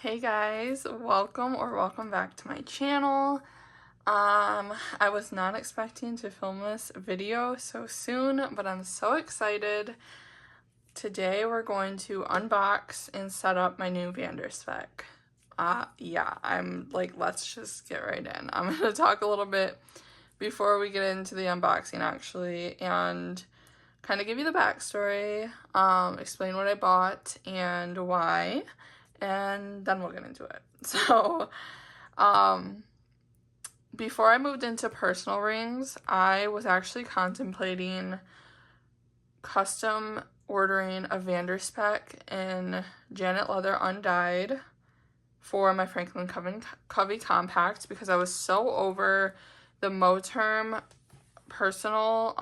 Hey guys, welcome back to my channel. I was not expecting to film this video so soon, but I'm so excited. Today we're going to unbox and set up my new Vanderspek. Yeah, I'm like, let's just get right in. I'm gonna talk a little bit before we get into the unboxing actually, and kind of give you the backstory, explain what I bought and why, and then we'll get into it. So, before I moved into personal rings, I was actually contemplating custom ordering a Vanderspek in Janet Leather undyed for my Franklin Covey compact because I was so over the Moterm personal,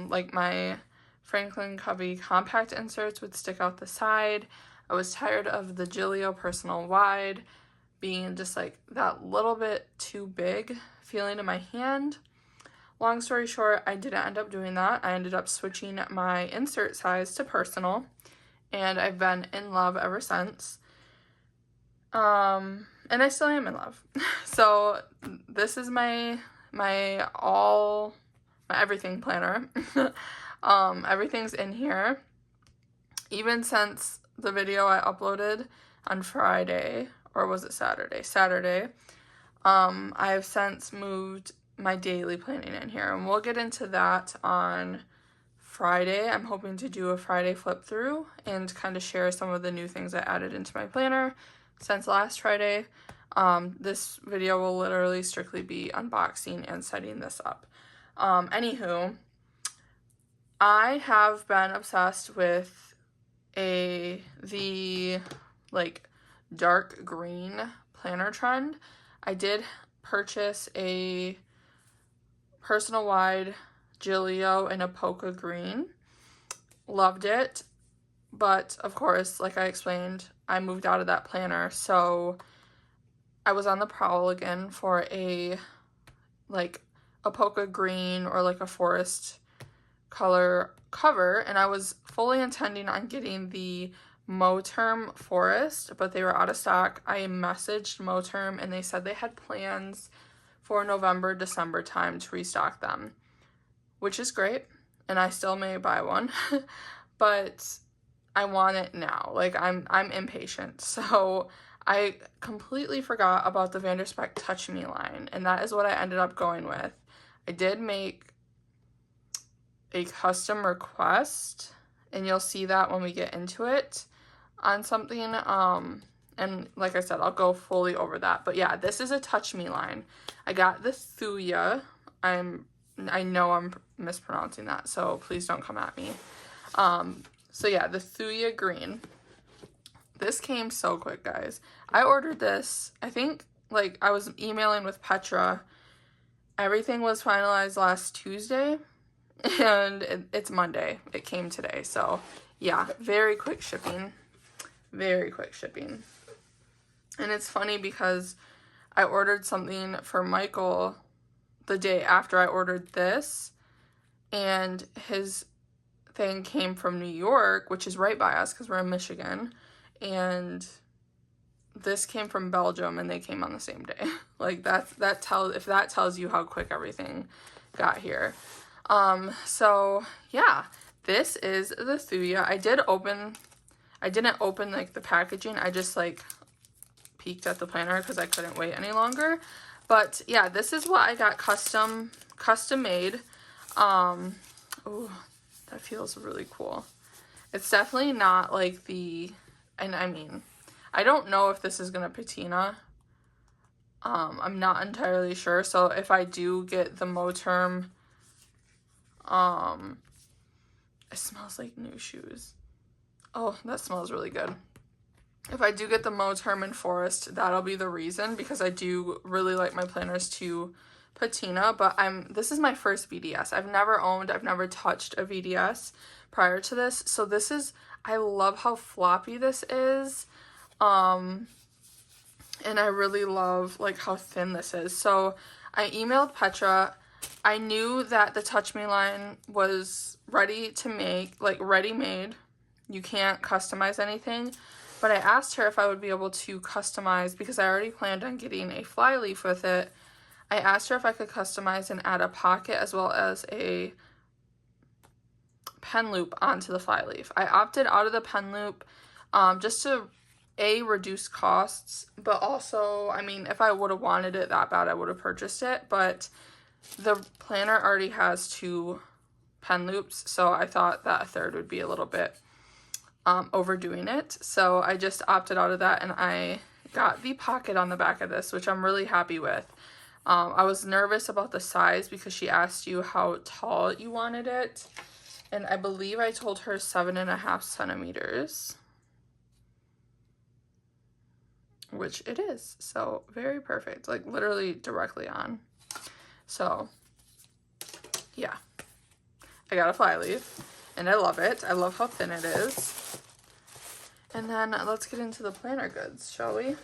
like my Franklin Covey compact inserts would stick out the side. I was tired of the Gillio personal wide being just like that little bit too big feeling in my hand. Long story short, I didn't end up doing that. I ended up switching my insert size to personal, and I've been in love ever since. And I still am in love. So this is my everything planner. Everything's in here. Even since the video I uploaded on Friday, or was it Saturday? Saturday. I have since moved my daily planning in here, and we'll get into that on Friday. I'm hoping to do a Friday flip through and kind of share some of the new things I added into my planner since last Friday. This video will literally strictly be unboxing and setting this up. Anywho, I have been obsessed with the like dark green planner trend. I did purchase a personal wide Gillio in a polka green. Loved it, but of course, like I explained, I moved out of that planner, so I was on the prowl again for a polka green or like a forest color cover, and I was fully intending on getting the Moterm Forest, but they were out of stock. I messaged Moterm and they said they had plans for November, December time to restock them, which is great, and I still may buy one, but I want it now. Like, I'm impatient, so I completely forgot about the Vanderspek Touch Me line, and that is what I ended up going with. I did make a custom request, and you'll see that when we get into it on something, and like I said, I'll go fully over that. But yeah, this is a Touch Me line. I got the Thuya. I know I'm mispronouncing that, so please don't come at me. So yeah, the Thuya green. This came so quick, guys. I ordered this, I think, like, I was emailing with Petra. Everything was finalized last Tuesday, and it's Monday. It came today, so yeah, very quick shipping. Very quick shipping. And it's funny because I ordered something for Michael the day after I ordered this, and his thing came from New York, which is right by us because we're in Michigan, and this came from Belgium, and they came on the same day. Like, if that tells you how quick everything got here. So yeah, this is the Thuya. I didn't open like the packaging. I just like peeked at the planner because I couldn't wait any longer. But yeah, this is what I got custom made. Oh, that feels really cool. It's definitely not like and I mean, I don't know if this is gonna patina. I'm not entirely sure. So if I do get the Moterm, it smells like new shoes. Oh, that smells really good. If I do get the Moterm and Forest, that'll be the reason, because I do really like my planners to patina, but this is my first VDS. I've never touched a VDS prior to this, so I love how floppy this is, and I really love like how thin this is. So I emailed Petra. I knew that the Touch Me line was ready to make, like ready-made. You can't customize anything. But I asked her if I would be able to customize, because I already planned on getting a fly leaf with it. I asked her if I could customize and add a pocket as well as a pen loop onto the fly leaf. I opted out of the pen loop just to reduce costs, but also, I mean, if I would have wanted it that bad, I would have purchased it, but the planner already has 2 pen loops, so I thought that a third would be a little bit overdoing it. So I just opted out of that, and I got the pocket on the back of this, which I'm really happy with. I was nervous about the size because she asked you how tall you wanted it, and I believe I told her 7.5 centimeters, which it is. So very perfect, like literally directly on. So yeah, I got a fly leaf and I love it. I love how thin it is. And then let's get into the planner goods, shall we?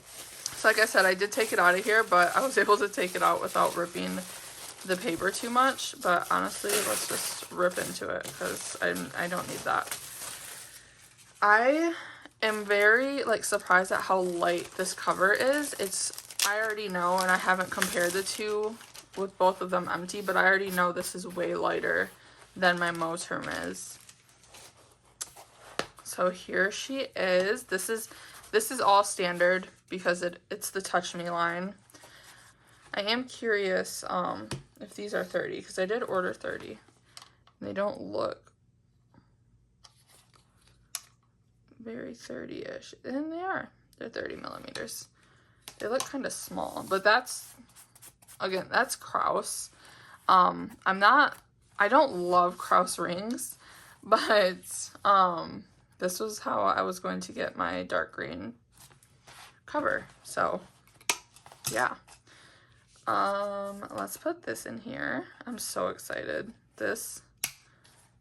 So like I said, I did take it out of here, but I was able to take it out without ripping the paper too much. But honestly, let's just rip into it because I don't need that. I am very surprised at how light this cover is. I already know, and I haven't compared the two with both of them empty, but I already know this is way lighter than my Mo Term is. So here she is. This is all standard because it's the Touch Me line. I am curious if these are 30, because I did order 30. They don't look very 30-ish, and they are. They're 30 millimeters. They look kind of small, but that's Kraus. I don't love Kraus rings, but this was how I was going to get my dark green cover. So yeah. Let's put this in here. I'm so excited. This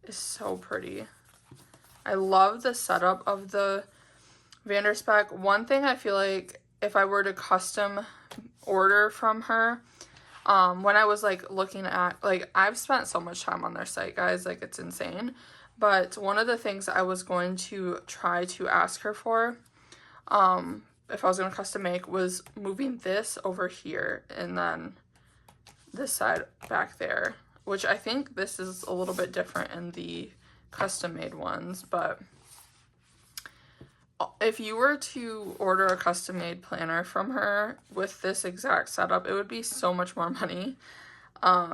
is so pretty. I love the setup of the Vanderspek. One thing I feel like if I were to custom order from her, when I was looking at, I've spent so much time on their site, guys, it's insane. But one of the things I was going to try to ask her for, if I was going to custom make, was moving this over here and then this side back there, which I think this is a little bit different in the custom made ones. But if you were to order a custom made planner from her with this exact setup, it would be so much more money.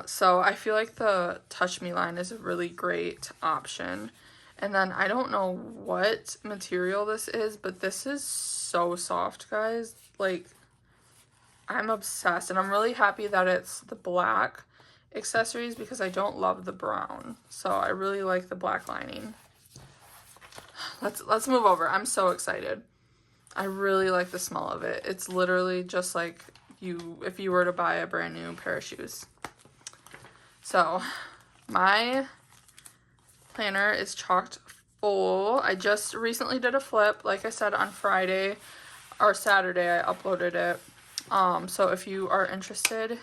So I feel like the Touch Me line is a really great option. And then I don't know what material this is, but this is so soft, guys. I'm obsessed, and I'm really happy that it's the black accessories because I don't love the brown. So I really like the black lining. Let's move over. I'm so excited. I really like the smell of it. It's literally just like if you were to buy a brand new pair of shoes. So my planner is chocked full. I just recently did a flip, like I said, on Friday or Saturday. I uploaded it. So if you are interested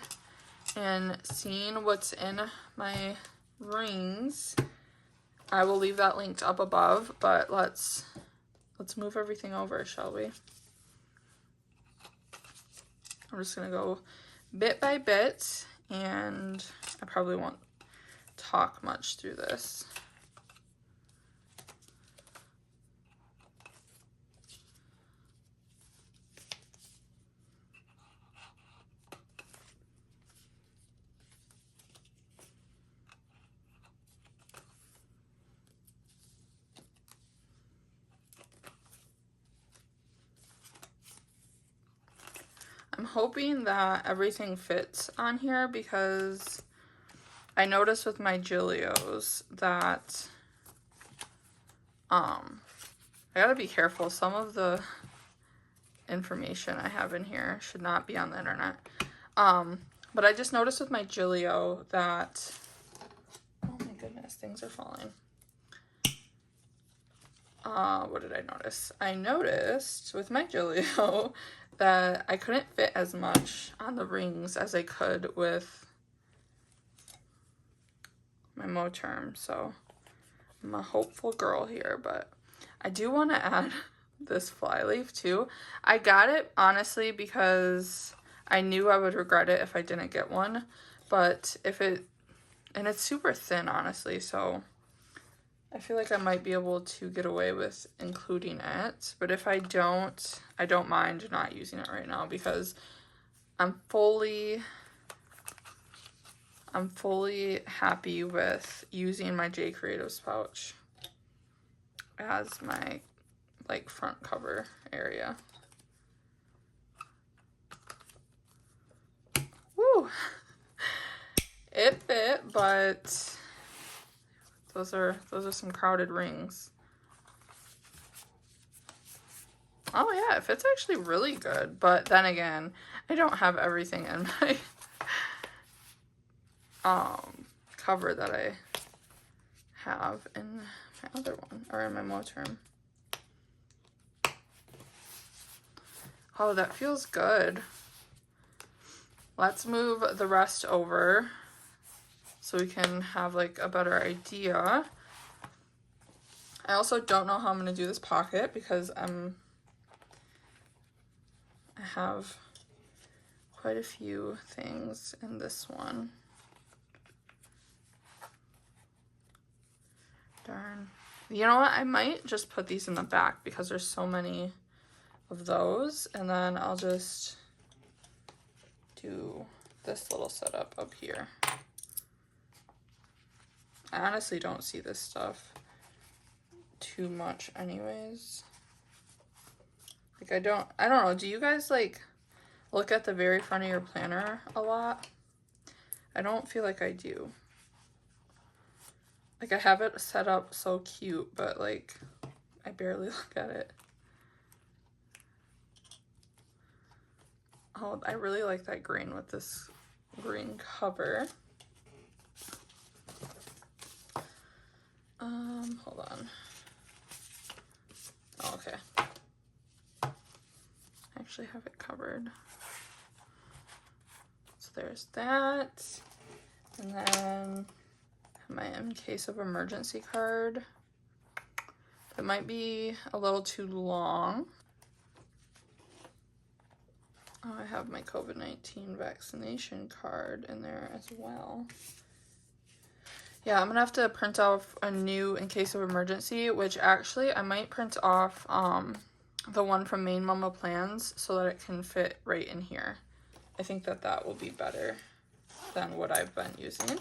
in seeing what's in my rings, I will leave that linked up above. But let's move everything over, shall we? I'm just gonna go bit by bit, and I probably won't talk much through this. I'm hoping that everything fits on here because I noticed with my Gilios that I gotta be careful. Some of the information I have in here should not be on the internet. But I just noticed with my Gilio that, oh my goodness, things are falling. What did I notice? I noticed with my Gilio that I couldn't fit as much on the rings as I could with my Mo Term. So I'm a hopeful girl here, but I do want to add this flyleaf too. I got it honestly because I knew I would regret it if I didn't get one, but and it's super thin honestly, so I feel like I might be able to get away with including it, but if I don't mind not using it right now because I'm fully happy with using my J Creatives pouch as my like front cover area. Woo! It fit, but those are some crowded rings. Oh yeah, it fits actually really good, but then again, I don't have everything in my cover that I have in my other one, or in my Moterm. Oh, that feels good. Let's move the rest over so we can have like a better idea. I also don't know how I'm gonna do this pocket because I have quite a few things in this one. Darn. You know what? I might just put these in the back because there's so many of those, and then I'll just do this little setup up here. I honestly don't see this stuff too much anyways. Like I don't know, do you guys like look at the very front of your planner a lot? I don't feel like I do. Like I have it set up so cute, but like I barely look at it. Oh, I really like that green with this green cover. Hold on. Oh, okay. I actually have it covered. So there's that. And then my in case of emergency card. That might be a little too long. Oh, I have my COVID-19 vaccination card in there as well. Yeah, I'm gonna have to print off a new in case of emergency, which actually I might print off the one from Main Mama Plans so that it can fit right in here. I think that will be better than what I've been using.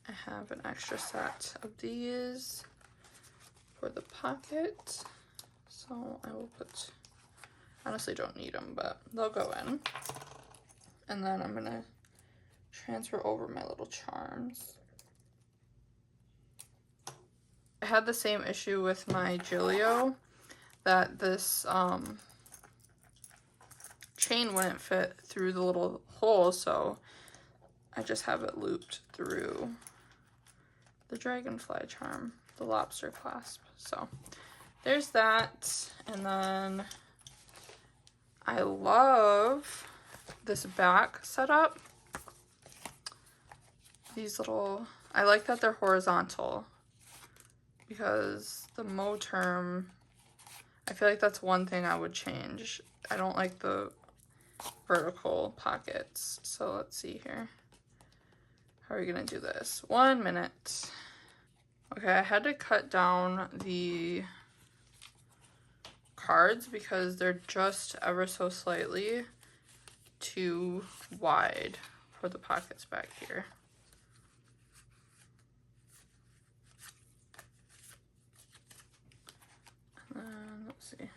I have an extra set of these for the pocket, so I will put, honestly don't need them, but they'll go in. And then I'm gonna transfer over my little charms. I had the same issue with my Gilio, that this chain wouldn't fit through the little hole, so I just have it looped through the dragonfly charm, the lobster clasp. So there's that. And then I love this back setup. These little, I like that they're horizontal because the Moterm, I feel like that's one thing I would change. I don't like the vertical pockets. So let's see here. How are we gonna do this? 1 minute. Okay, I had to cut down the cards because they're just ever so slightly too wide for the pockets back here. Let's see.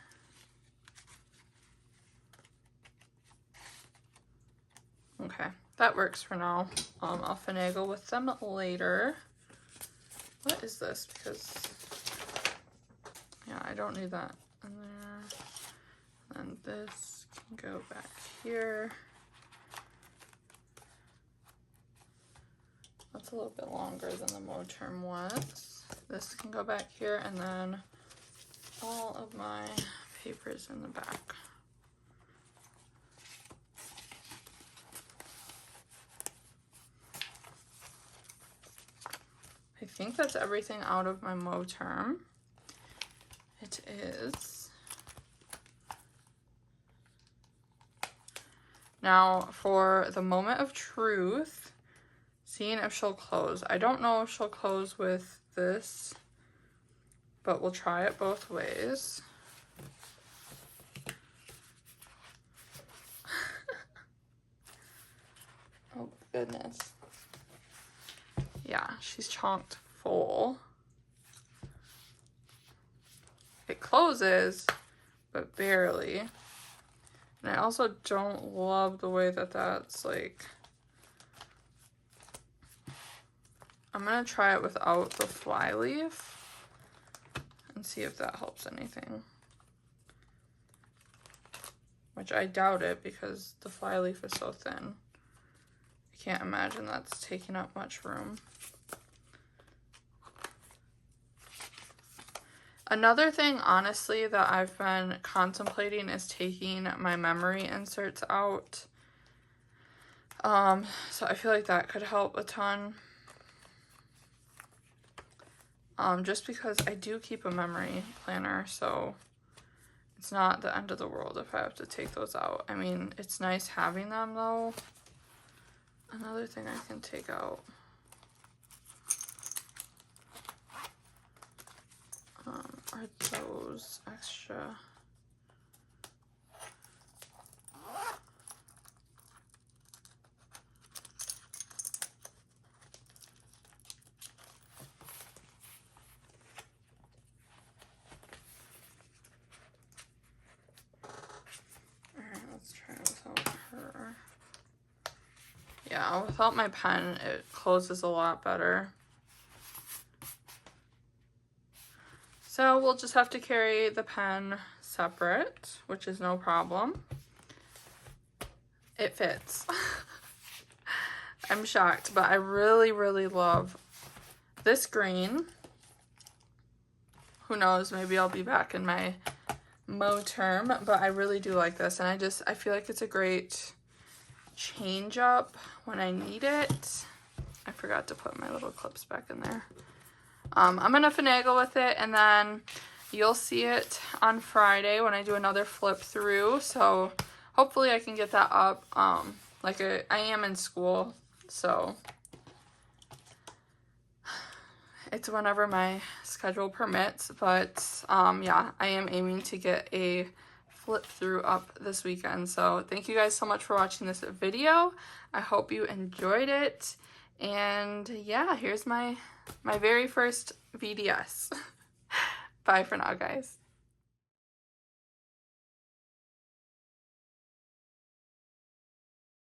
Okay, that works for now. I'll finagle with them later. What is this? Because, yeah, I don't need that in there. And this can go back here. That's a little bit longer than the Moterm was. This can go back here, and then all of my papers in the back. I think that's everything out of my Moterm. it is. Now for the moment of truth, seeing if she'll close. I don't know if she'll close with this, but we'll try it both ways. Oh goodness. Yeah, she's chonked full. It closes, but barely. And I also don't love the way that that's like... I'm gonna try it without the fly leaf and see if that helps anything. Which I doubt it because the fly leaf is so thin. I can't imagine that's taking up much room. Another thing, honestly, that I've been contemplating is taking my memory inserts out. So I feel like that could help a ton. Just because I do keep a memory planner, so it's not the end of the world if I have to take those out. I mean, it's nice having them though. Another thing I can take out. Are those extra? Alright, let's try it without her. Yeah, without my pen, it closes a lot better. So we'll just have to carry the pen separate, which is no problem. It fits. I'm shocked, but I really, really love this green. Who knows, maybe I'll be back in my Mo term, but I really do like this, and I feel like it's a great change up when I need it. I forgot to put my little clips back in there. I'm gonna finagle with it, and then you'll see it on Friday when I do another flip through, so hopefully I can get that up. I am in school, so it's whenever my schedule permits, but yeah, I am aiming to get a flip through up this weekend. So thank you guys so much for watching this video. I hope you enjoyed it, and yeah, here's my very first VDS. Bye for now, guys.